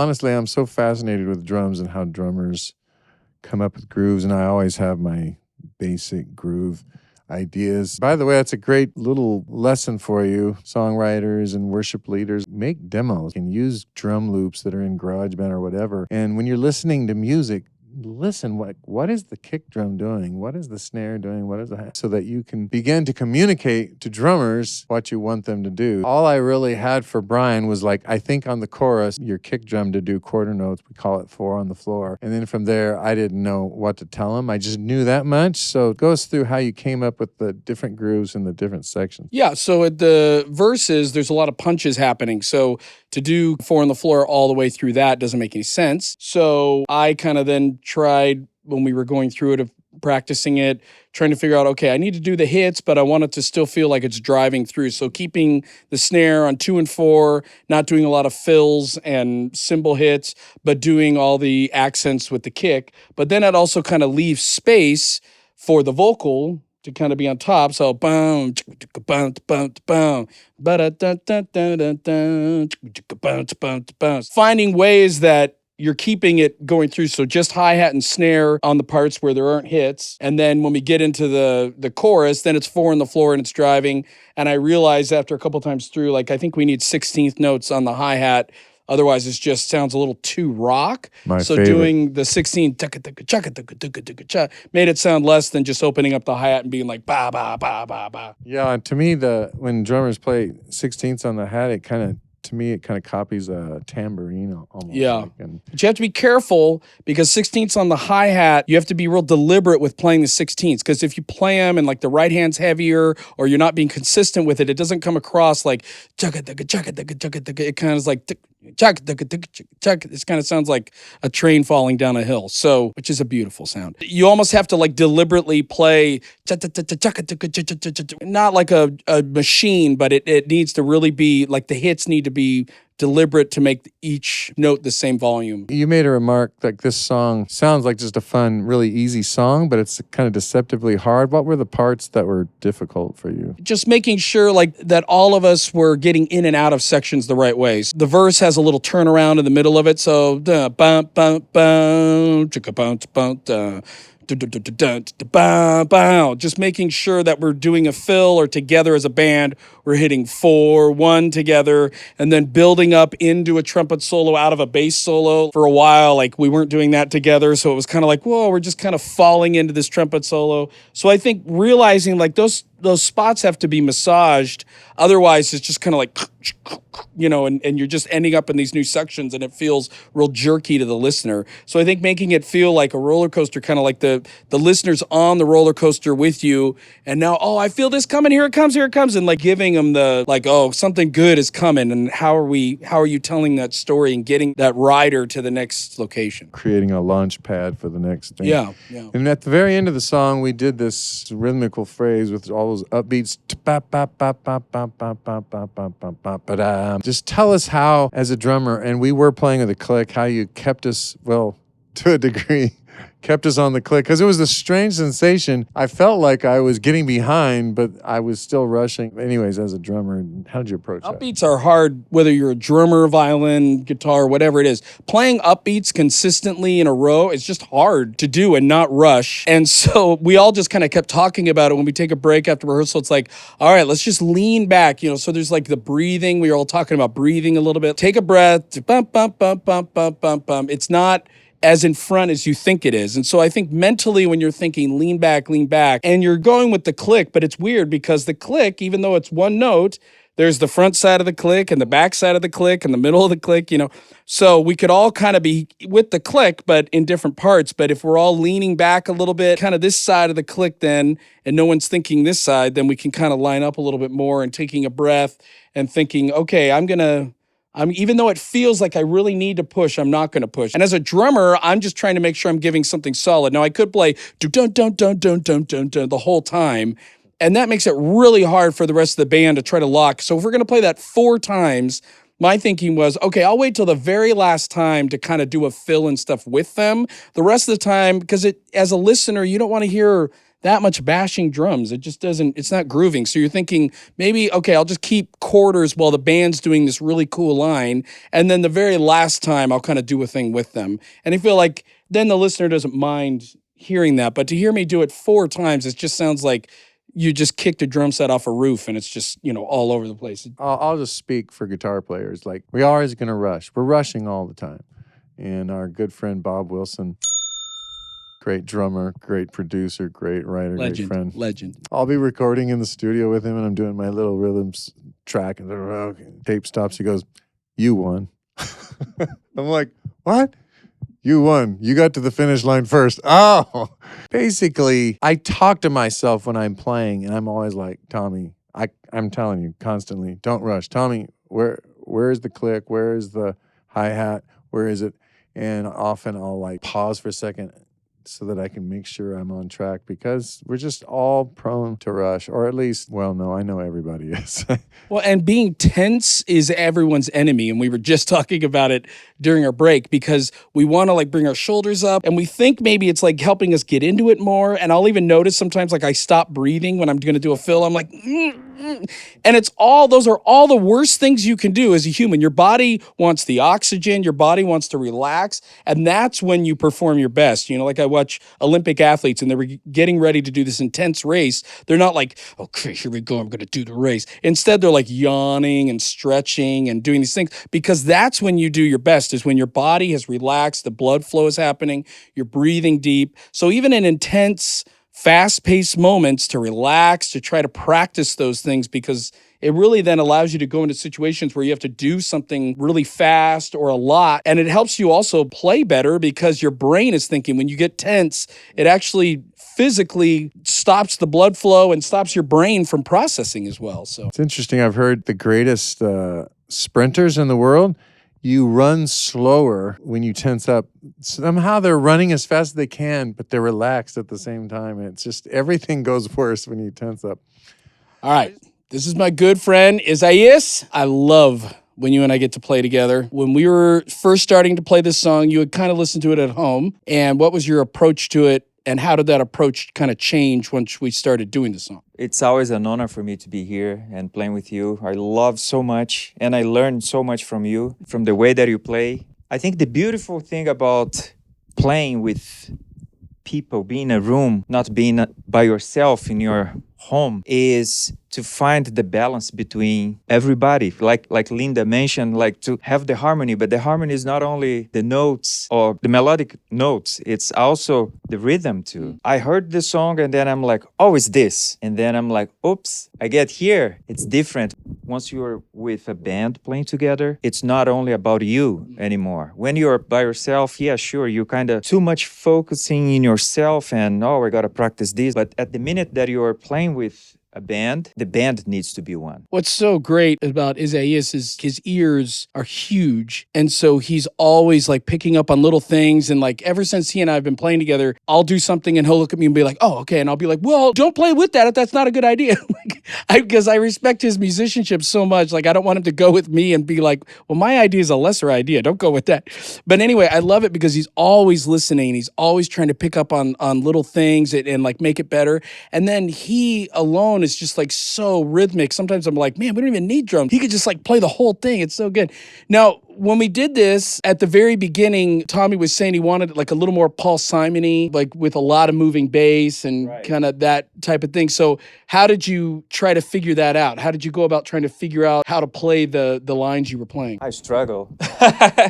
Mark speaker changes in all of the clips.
Speaker 1: honestly, I'm so fascinated with drums and how drummers come up with grooves, and I always have my basic groove ideas. By the way, that's a great little lesson for you, songwriters and worship leaders. Make demos and use drum loops that are in GarageBand or whatever. And when you're listening to music, listen, what is the kick drum doing? What is the snare doing? What is the so that you can begin to communicate to drummers what you want them to do. All I really had for Brian was like, I think on the chorus, your kick drum to do quarter notes, we call it 4 on the floor. And then from there, I didn't know what to tell him. I just knew that much. So it goes through how you came up with the different grooves in the different sections.
Speaker 2: Yeah, so at the verses, there's a lot of punches happening. So to do 4 on the floor all the way through that doesn't make any sense. So I kind of then tried, when we were going through it, of practicing it, trying to figure out, okay, I need to do the hits, but I want it to still feel like it's driving through. So keeping the snare on 2 and 4, not doing a lot of fills and cymbal hits, but doing all the accents with the kick. But then I'd also kind of leave space for the vocal to kind of be on top. So boom, boom, boom, boom, finding ways that you're keeping it going through. So just hi-hat and snare on the parts where there aren't hits. And then when we get into the chorus, then it's 4 on the floor and it's driving. And I realized after a couple times through, like, I think we need 16th notes on the hi-hat. Otherwise, it just sounds a little too rock. So favorite. Doing the 16 made it sound less than just opening up the hi-hat and being like ba ba ba ba ba.
Speaker 1: Yeah, and to me, when drummers play 16ths on the hat, it kind of copies a tambourine almost.
Speaker 2: Yeah. But you have to be careful because 16ths on the hi-hat, you have to be real deliberate with playing the 16ths, because if you play them and like the right hand's heavier or you're not being consistent with it, it doesn't come across like it kind of is like it kind of sounds like a train falling down a hill. So, which is a beautiful sound. You almost have to like deliberately play not like a machine, but it needs to really be like the hits need to be deliberate to make each note the same volume.
Speaker 1: You made a remark like this song sounds like just a fun, really easy song, but it's kind of deceptively hard. What were the parts that were difficult for you?
Speaker 2: Just making sure like that all of us were getting in and out of sections the right ways. The verse has a little turnaround in the middle of it, so just making sure that we're doing a fill or together as a band. We're hitting 4-1 together and then building up into a trumpet solo out of a bass solo. For a while, like we weren't doing that together, so it was kind of like, whoa, we're just kind of falling into this trumpet solo. So I think realizing like those spots have to be massaged. Otherwise, it's just kind of like, and you're just ending up in these new sections and it feels real jerky to the listener. So I think making it feel like a roller coaster, kind of like the listener's on the roller coaster with you. And now, oh, I feel this coming. Here it comes. And like giving them the like, oh, something good is coming. And how are you telling that story and getting that rider to the next location?
Speaker 1: Creating a launch pad for the next thing.
Speaker 2: Yeah.
Speaker 1: And at the very end of the song, we did this rhythmical phrase with all those upbeats. Just tell us how, as a drummer, and we were playing with a click, how you kept us, well, to a degree, kept us on the click, because it was a strange sensation. I felt like I was getting behind, but I was still rushing. Anyways, as a drummer, how did you approach that?
Speaker 2: Upbeats are hard, whether you're a drummer, violin, guitar, whatever it is. Playing upbeats consistently in a row is just hard to do and not rush. And so we all just kind of kept talking about it when we take a break after rehearsal. It's like, all right, let's just lean back. So there's like the breathing. We were all talking about breathing a little bit. Take a breath. Bump, bump, bump, bump, bump, bump, bump. It's not as in front as you think it is. And so I think mentally when you're thinking lean back, and you're going with the click, but it's weird because the click, even though it's one note, there's the front side of the click and the back side of the click and the middle of the click, So we could all kind of be with the click, but in different parts. But if we're all leaning back a little bit, kind of this side of the click then, and no one's thinking this side, then we can kind of line up a little bit more and taking a breath and thinking, okay, even though it feels like I really need to push, I'm not going to push. And as a drummer, I'm just trying to make sure I'm giving something solid. Now, I could play the whole time, and that makes it really hard for the rest of the band to try to lock. So if we're going to play that 4 times, my thinking was, okay, I'll wait till the very last time to kind of do a fill and stuff with them. The rest of the time, because as a listener, you don't want to hear that much bashing drums. It just doesn't, it's not grooving. So you're thinking maybe, okay, I'll just keep quarters while the band's doing this really cool line. And then the very last time I'll kind of do a thing with them. And I feel like then the listener doesn't mind hearing that. But to hear me do it 4 times, it just sounds like you just kicked a drum set off a roof and it's just, all over the place.
Speaker 1: I'll just speak for guitar players. Like, we're always going to rush. We're rushing all the time. And our good friend Bob Wilson, great drummer, great producer, great writer, great friend.
Speaker 2: Legend.
Speaker 1: I'll be recording in the studio with him and I'm doing my little rhythms track and the tape stops. He goes, "You won." I'm like, "What? You won. You got to the finish line first." Oh, basically, I talk to myself when I'm playing, and I'm always like, "Tommy, I'm telling you constantly, don't rush. Tommy, where is the click? Where is the hi-hat? Where is it?" And often I'll like pause for a second so that I can make sure I'm on track, because we're just all prone to rush, or at least, well, no, I know everybody is.
Speaker 2: Well, and being tense is everyone's enemy. And we were just talking about it during our break, because we want to like bring our shoulders up and we think maybe it's like helping us get into it more. And I'll even notice sometimes like I stop breathing when I'm going to do a fill. I'm like, and those are all the worst things you can do as a human. Your body wants the oxygen, your body wants to relax. And that's when you perform your best. Like I watch Olympic athletes and they were getting ready to do this intense race. They're not like, "Okay, here we go, I'm going to do the race." Instead, they're like yawning and stretching and doing these things, because that's when you do your best, is when your body has relaxed, the blood flow is happening, you're breathing deep. So even in intense, fast-paced moments, to relax, to try to practice those things, because it really then allows you to go into situations where you have to do something really fast or a lot. And it helps you also play better, because your brain is thinking. When you get tense, it actually physically stops the blood flow and stops your brain from processing as well. So
Speaker 1: it's interesting. I've heard the greatest sprinters in the world, you run slower when you tense up. Somehow they're running as fast as they can, but they're relaxed at the same time. It's just, everything goes worse when you tense up.
Speaker 2: All right. This is my good friend, Isaias. I love when you and I get to play together. When we were first starting to play this song, you had kind of listened to it at home. And what was your approach to it? And how did that approach kind of change once we started doing the song?
Speaker 3: It's always an honor for me to be here and playing with you. I love so much, and I learned so much from you, from the way that you play. I think the beautiful thing about playing with people, being in a room, not being by yourself in your home, is to find the balance between everybody. Like Linda mentioned, like to have the harmony, but the harmony is not only the notes or the melodic notes, it's also the rhythm too. I heard the song and then I'm like, "Oh, it's this." And then I'm like, "Oops, I get here. It's different." Once you're with a band playing together, it's not only about you anymore. When you're by yourself, yeah, sure, you kind of too much focusing in yourself and, "Oh, I got to practice this." But at the minute that you're playing with a band, the band needs to be one.
Speaker 2: What's so great about Isaias is his ears are huge. And so he's always like picking up on little things. And like ever since he and I have been playing together, I'll do something and he'll look at me and be like, "Oh, okay." And I'll be like, "Well, don't play with that if that's not a good idea." Because I respect his musicianship so much. Like, I don't want him to go with me and be like, "Well, my idea is a lesser idea. Don't go with that." But anyway, I love it because he's always listening. He's always trying to pick up on little things and like make it better. And then he alone is just like so rhythmic. Sometimes I'm like, "Man, we don't even need drums. He could just like play the whole thing. It's so good." Now, when we did this at the very beginning, Tommy was saying he wanted like a little more Paul Simon-y, like with a lot of moving bass and kind of that type of thing. So how did you try to figure that out? How did you go about trying to figure out how to play the lines you were playing?
Speaker 3: I struggle.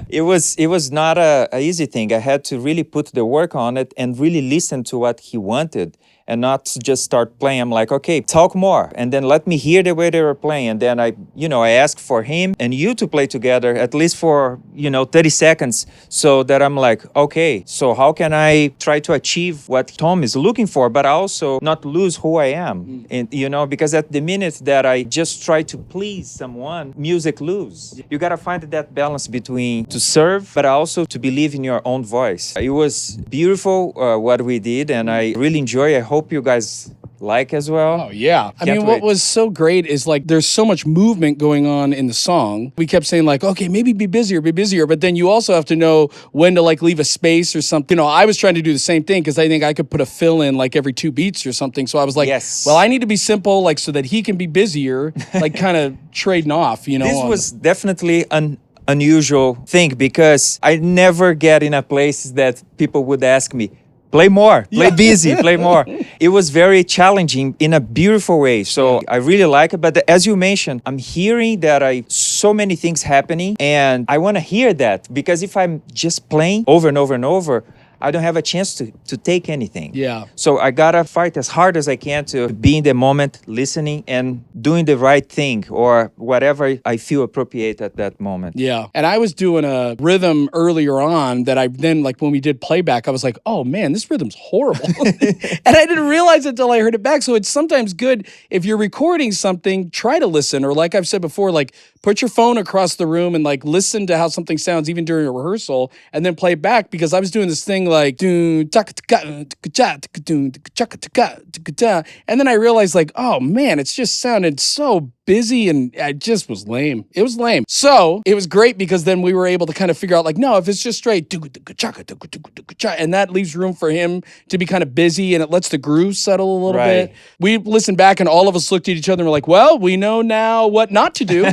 Speaker 3: It was not a easy thing. I had to really put the work on it and really listen to what he wanted, and not just start playing. I'm like, "Okay, talk more, and then let me hear the way they were playing." And then I asked for him and you to play together at least for 30 seconds, so that I'm like, "Okay, so how can I try to achieve what Tom is looking for, but also not lose who I am?" And because at the minute that I just try to please someone, music lose. You gotta find that balance between to serve, but also to believe in your own voice. It was beautiful what we did, and I really enjoy. I hope you guys like as well.
Speaker 2: Oh, yeah. I
Speaker 3: Can't
Speaker 2: mean, what
Speaker 3: wait.
Speaker 2: was so great is like there's so much movement going on in the song. We kept saying like, okay, maybe be busier. But then you also have to know when to like leave a space or something. You know, I was trying to do the same thing because I think I could put a fill in like every 2 beats or something. So I was like,
Speaker 3: Yes.
Speaker 2: well, I need to be simple, like so that he can be busier, like kind of trading off, you know.
Speaker 3: This was definitely an unusual thing because I never get in a place that people would ask me, play more, play busy, play more. It was very challenging in a beautiful way. So I really like it. But as you mentioned, I'm hearing that so many things happening and I want to hear that because if I'm just playing over and over and over, I don't have a chance to take anything.
Speaker 2: Yeah.
Speaker 3: So I gotta fight as hard as I can to be in the moment, listening and doing the right thing or whatever I feel appropriate at that moment.
Speaker 2: Yeah. And I was doing a rhythm earlier on that I then, like, when we did playback, I was like, oh man, this rhythm's horrible. And I didn't realize it until I heard it back. So it's sometimes good if you're recording something, try to listen. Or, like I've said before, like, put your phone across the room and like listen to how something sounds even during a rehearsal and then play it back because I was doing this thing like and then I realized like, oh man, it's just sounded so busy and I just was lame. It was lame. So it was great because then we were able to kind of figure out like, no, if it's just straight and that leaves room for him to be kind of busy and it lets the groove settle a little
Speaker 3: Right.
Speaker 2: bit. We listened back and all of us looked at each other and were like, well, we know now what not to do.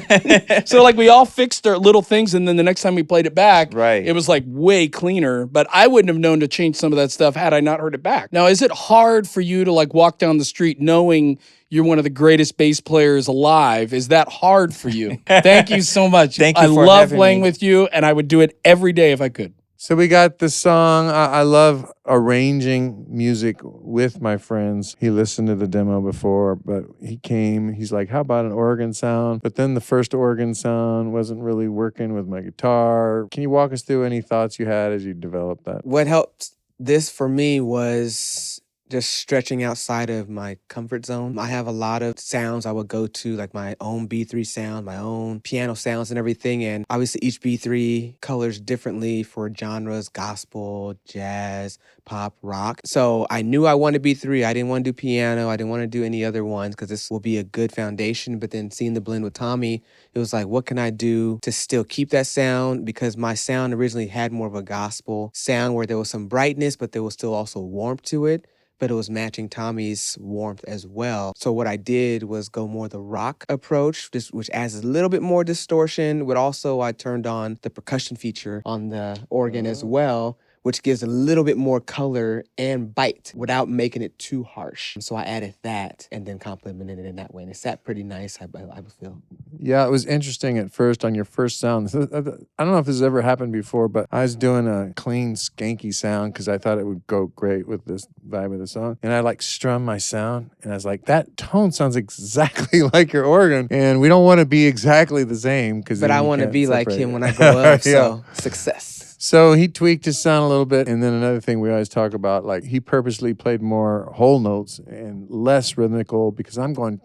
Speaker 2: So like we all fixed our little things and then the next time we played it back,
Speaker 3: Right.
Speaker 2: it was like way cleaner. But I wouldn't have known to change some of that stuff had I not heard it back. Now, is it hard for you to like walk down the street knowing you're one of the greatest bass players alive? Is that hard for you? Thank you so much.
Speaker 3: Thank you
Speaker 2: I
Speaker 3: for
Speaker 2: love
Speaker 3: having
Speaker 2: playing
Speaker 3: me.
Speaker 2: with you and I would do it every day if I could.
Speaker 1: So we got the song. I love arranging music with my friends. He listened to the demo before, but he came. He's like, how about an organ sound? But then the first organ sound wasn't really working with my guitar. Can you walk us through any thoughts you had as you developed that?
Speaker 4: What helped this for me was just stretching outside of my comfort zone. I have a lot of sounds I would go to, like my own B3 sound, my own piano sounds and everything. And obviously each B3 colors differently for genres, gospel, jazz, pop, rock. So I knew I wanted B3. I didn't want to do piano. I didn't want to do any other ones because this will be a good foundation. But then seeing the blend with Tommy, it was like, what can I do to still keep that sound? Because my sound originally had more of a gospel sound where there was some brightness, but there was still also warmth to it. But it was matching Tommy's warmth as well. So what I did was go more the rock approach, which adds a little bit more distortion, but also I turned on the percussion feature on the organ as well, which gives a little bit more color and bite without making it too harsh. So I added that and then complemented it in that way. And it sat pretty nice, I feel.
Speaker 1: Yeah, it was interesting at first on your first sound. I don't know if this has ever happened before, but I was doing a clean, skanky sound because I thought it would go great with this vibe of the song. And I like strum my sound, and I was like, that tone sounds exactly like your organ. And we don't want to be exactly the same.
Speaker 4: But I want to be like him when I grow up, so success.
Speaker 1: So he tweaked his sound a little bit. And then another thing we always talk about, like he purposely played more whole notes and less rhythmical because I'm going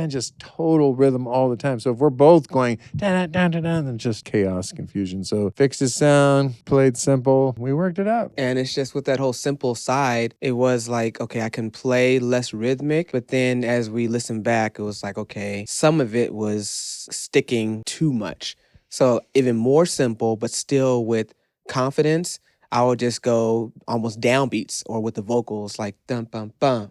Speaker 1: just total rhythm all the time. So if we're both going then just chaos, confusion. So fixed his sound, played simple. We worked it out.
Speaker 4: And it's just with that whole simple side, it was like, okay, I can play less rhythmic. But then as we listen back, it was like, okay, some of it was sticking too much. So even more simple, but still with confidence, I would just go almost downbeats or with the vocals like dum bum bum,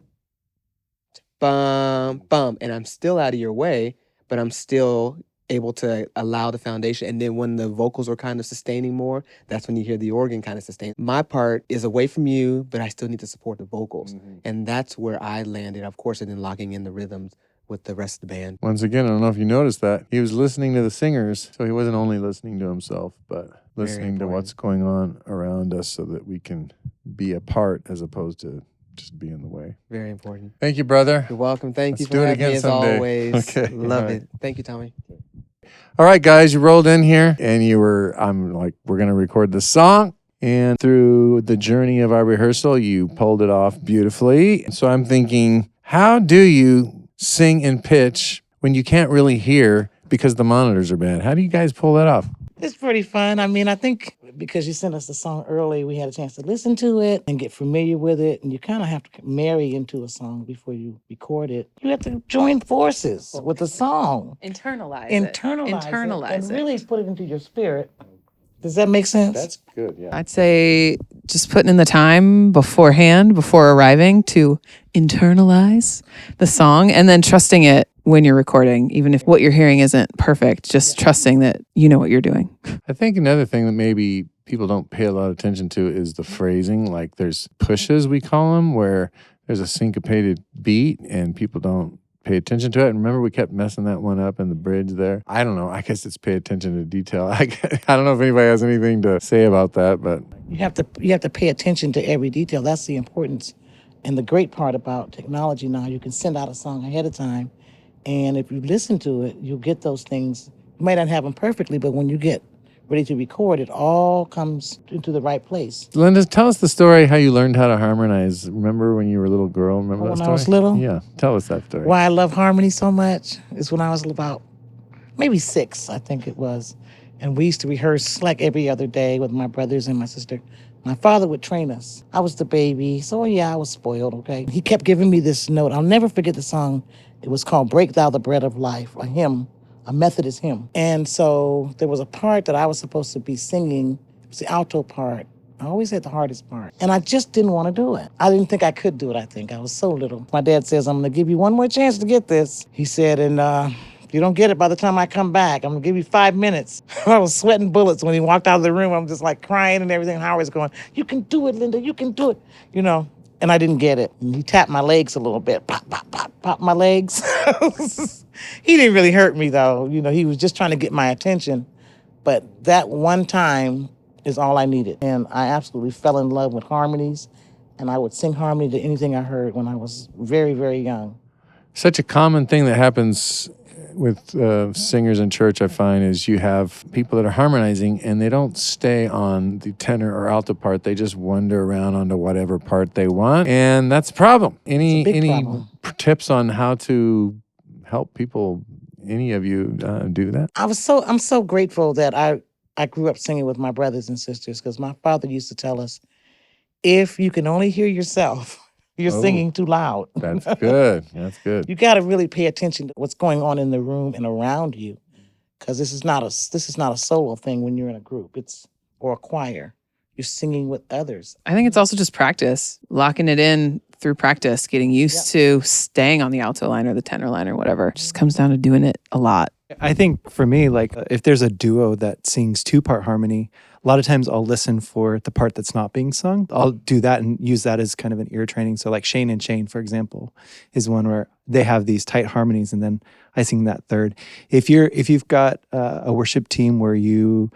Speaker 4: bum bum, and I'm still out of your way, but I'm still able to allow the foundation. And then when the vocals are kind of sustaining more, that's when you hear the organ kind of sustain. My part is away from you, but I still need to support the vocals. And that's where I landed, of course, and then locking in the rhythms with the rest of the band.
Speaker 1: Once again, I don't know if you noticed that. He was listening to the singers, so he wasn't only listening to himself, but listening to what's going on around us so that we can be a part as opposed to just be in the way.
Speaker 4: Very important.
Speaker 1: Thank you, brother.
Speaker 4: You're welcome. Thank you
Speaker 1: Let's
Speaker 4: for
Speaker 1: do it
Speaker 4: having
Speaker 1: again
Speaker 4: me as
Speaker 1: someday.
Speaker 4: always.
Speaker 1: Okay.
Speaker 4: Love
Speaker 1: All right.
Speaker 4: it. Thank you, Tommy.
Speaker 1: All right, guys, you rolled in here and I'm like, we're going to record this song. And through the journey of our rehearsal, you pulled it off beautifully. So I'm thinking, how do you sing in pitch when you can't really hear because the monitors are bad? How do you guys pull that off?
Speaker 5: It's pretty fun. I mean, I think because you sent us the song early, we had a chance to listen to it and get familiar with it. And you kind of have to marry into a song before you record it. You have to join forces with the song,
Speaker 6: Internalize
Speaker 5: internalize it, and
Speaker 6: it.
Speaker 5: really put it into your spirit. Does that make sense?
Speaker 1: That's good, yeah.
Speaker 6: I'd say just putting in the time beforehand, before arriving, to internalize the song and then trusting it when you're recording, even if what you're hearing isn't perfect, just trusting that you know what you're doing.
Speaker 1: I think another thing that maybe people don't pay a lot of attention to is the phrasing. Like there's pushes, we call them, where there's a syncopated beat and people don't pay attention to it. And remember, we kept messing that one up in the bridge there. I don't know. I guess it's pay attention to detail. I don't know if anybody has anything to say about that, but
Speaker 5: You have to pay attention to every detail. That's the importance. And the great part about technology now, you can send out a song ahead of time. And if you listen to it, you'll get those things. You might not have them perfectly, but when you get ready to record, it all comes into the right place.
Speaker 1: Linda, tell us the story how you learned how to harmonize. Remember when you were a little girl? Remember that
Speaker 5: When
Speaker 1: story?
Speaker 5: I was little?
Speaker 1: Yeah, tell us that story.
Speaker 5: Why I love harmony so much is when I was about maybe 6, I think it was. And we used to rehearse like every other day with my brothers and my sister. My father would train us. I was the baby, so yeah, I was spoiled, okay? He kept giving me this note. I'll never forget the song. It was called Break Thou the Bread of Life, a hymn, a Methodist hymn. And so there was a part that I was supposed to be singing. It was the alto part. I always had the hardest part. And I just didn't want to do it. I didn't think I could do it, I think. I was so little. My dad says, I'm going to give you one more chance to get this. He said, and if you don't get it by the time I come back, I'm going to give you 5 minutes. I was sweating bullets when he walked out of the room. I'm just like crying and everything. Howard's going, you can do it, Linda. You can do it. You know, and I didn't get it. And he tapped my legs a little bit. Pop, pop, pop, pop my legs. He didn't really hurt me, though. You know, he was just trying to get my attention. But that one time is all I needed. And I absolutely fell in love with harmonies. And I would sing harmony to anything I heard when I was very, very young.
Speaker 1: Such a common thing that happens with singers in church, I find, is you have people that are harmonizing and they don't stay on the tenor or alto part. They just wander around onto whatever part they want. And that's a problem. Any
Speaker 5: problem.
Speaker 1: tips on how to help people, any of you, do that?
Speaker 5: I'm so grateful that I grew up singing with my brothers and sisters, because my father used to tell us, if you can only hear yourself, you're singing too loud.
Speaker 1: That's good. That's good.
Speaker 5: You got to really pay attention to what's going on in the room and around you, because this is not a solo thing when you're in a group. Or a choir. You're singing with others.
Speaker 6: I think it's also just practice, locking it in through practice, getting used to staying on the alto line or the tenor line or whatever. It just comes down to doing it a lot.
Speaker 7: I think for me, like if there's a duo that sings 2-part harmony, a lot of times I'll listen for the part that's not being sung. I'll do that and use that as kind of an ear training. So like Shane and Shane, for example, is one where they have these tight harmonies and then I sing that third. If you've got a worship team where you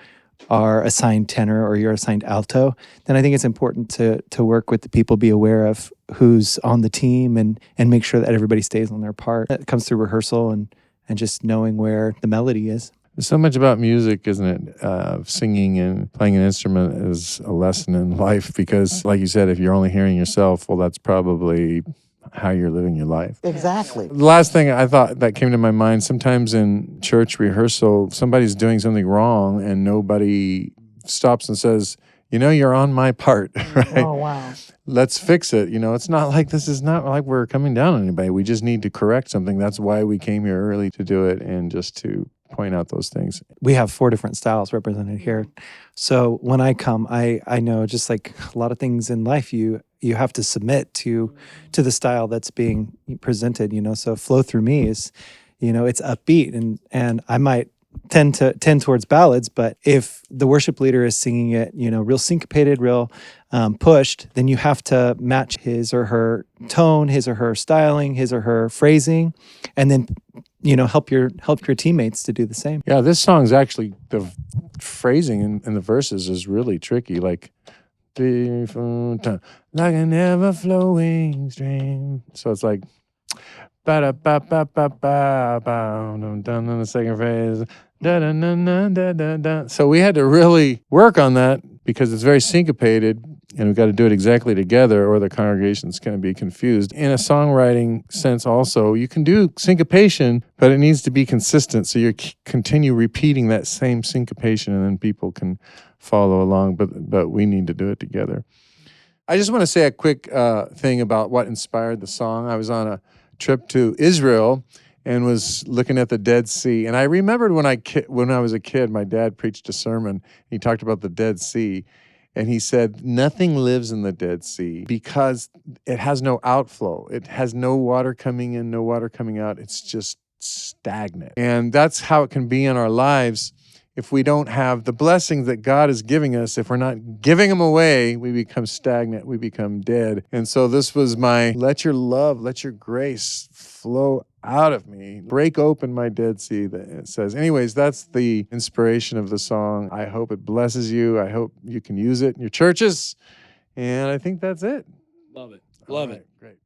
Speaker 7: are assigned tenor or you're assigned alto, then I think it's important to work with the people, be aware of who's on the team and make sure that everybody stays on their part. It comes through rehearsal and just knowing where the melody is.
Speaker 1: There's so much about music, isn't it? Singing and playing an instrument is a lesson in life because, like you said, if you're only hearing yourself, well, that's probably how you're living your life.
Speaker 5: Exactly.
Speaker 1: The last thing I thought that came to my mind, sometimes in church rehearsal, somebody's doing something wrong and nobody stops and says, you know, you're on my part, right?
Speaker 5: Oh, wow.
Speaker 1: Let's fix it. You know, it's not like this is not like we're coming down on anybody. We just need to correct something. That's why we came here early to do it and just to point out those things.
Speaker 7: We have 4 different styles represented here. So when I come, I know just like a lot of things in life, you have to submit to the style that's being presented, you know. So flow through me is, you know, it's upbeat and I might tend towards ballads, but if the worship leader is singing it, you know, real syncopated, real pushed, then you have to match his or her tone, his or her styling, his or her phrasing, and then, you know, help your teammates to do the same.
Speaker 1: Yeah, this song's actually, the phrasing in the verses is really tricky. Like like an ever-flowing stream. So it's like ba-da-ba-ba-ba-ba-ba, done in the second phrase. Da, da, da, da, da, da, da. So we had to really work on that because it's very syncopated and we've got to do it exactly together or the congregation's going to be confused. In a songwriting sense also, you can do syncopation, but it needs to be consistent. So you continue repeating that same syncopation and then people can follow along, but we need to do it together. I just want to say a quick thing about what inspired the song. I was on a trip to Israel and was looking at the Dead Sea. And I remembered when I was a kid, my dad preached a sermon. He talked about the Dead Sea. And he said, nothing lives in the Dead Sea because it has no outflow. It has no water coming in, no water coming out. It's just stagnant. And that's how it can be in our lives. If we don't have the blessings that God is giving us, if we're not giving them away, we become stagnant, we become dead. And so this was my, let your love, let your grace flow out of me, break open my Dead Sea, that it says. Anyways, that's the inspiration of the song. I hope it blesses you. I hope you can use it in your churches. And I think that's it.
Speaker 2: Love it.
Speaker 1: All
Speaker 2: Love
Speaker 1: right,
Speaker 2: it.
Speaker 1: great.